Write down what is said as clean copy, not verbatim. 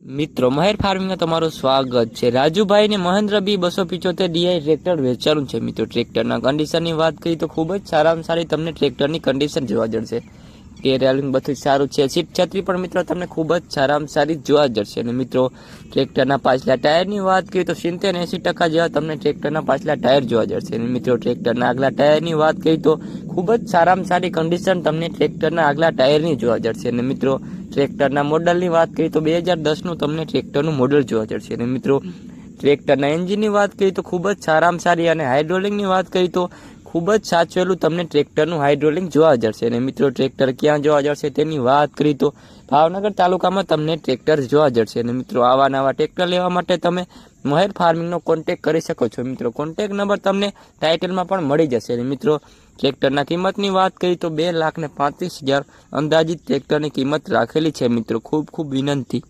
મિત્રો મહેર ફાર્મિંગમાં તમારું સ્વાગત છે। રાજુભાઈ ને મહેન્દ્ર બી 275 ડીઆઈ ટ્રેક્ટર વેચાણું છે। મિત્રો ટ્રેક્ટરના કન્ડિશનની વાત કરીએ તો ખૂબ જ સારામાં સારી તમને ટ્રેક્ટરની કન્ડિશન જોવા જશે। કે રેલિંગ બધું સારું છે। સીટ છત્રી પણ મિત્રો તમને ખૂબ જ સારામાં સારી જોવા જશે। અને મિત્રો ટ્રેક્ટરના પાછલા ટાયરની વાત કરીએ તો 70-80% જેવા તમને ટ્રેક્ટરના પાછલા ટાયર જોવા જશે। અને મિત્રો ટ્રેક્ટરના આગલા ટાયરની વાત કરીએ તો ખૂબ જ સારામાં સારી કન્ડિશન તમને ટ્રેક્ટરના આગલા ટાયરની જોવા જશે। અને મિત્રો ટ્રેક્ટરના મોડલની વાત કરીએ તો 2010નું તમને ટ્રેક્ટરનું મોડલ જોવા જશે। અને મિત્રો ટ્રેક્ટરના એન્જિનની વાત કરીએ તો ખૂબ જ સારામાં સારી અને હાઇડ્રોલિકની વાત કરીએ તો ખૂબ જ સાચવેલું તમને ટ્રેક્ટરનું હાઇડ્રોલિક જોવા જશે। અને મિત્રો ટ્રેક્ટર ક્યાં જોવા જશે તેની વાત કરીએ તો ભાવનગર તાલુકામાં તમને ટ્રેક્ટર જોવા જશે। અને મિત્રો આવા નવા ટ્રેક્ટર લેવા માટે તમે મહેર ફાર્મિંગનો કોન્ટેક કરી શકો છો। મિત્રો કોન્ટેક નંબર તમને ટાઇટલમાં પણ મળી જશે। અને મિત્રો ટ્રેક્ટરના કિંમતની વાત કરીએ તો 2,35,000 અંદાજિત ટ્રેક્ટરની કિંમત રાખેલી છે। મિત્રો ખૂબ વિનંતી।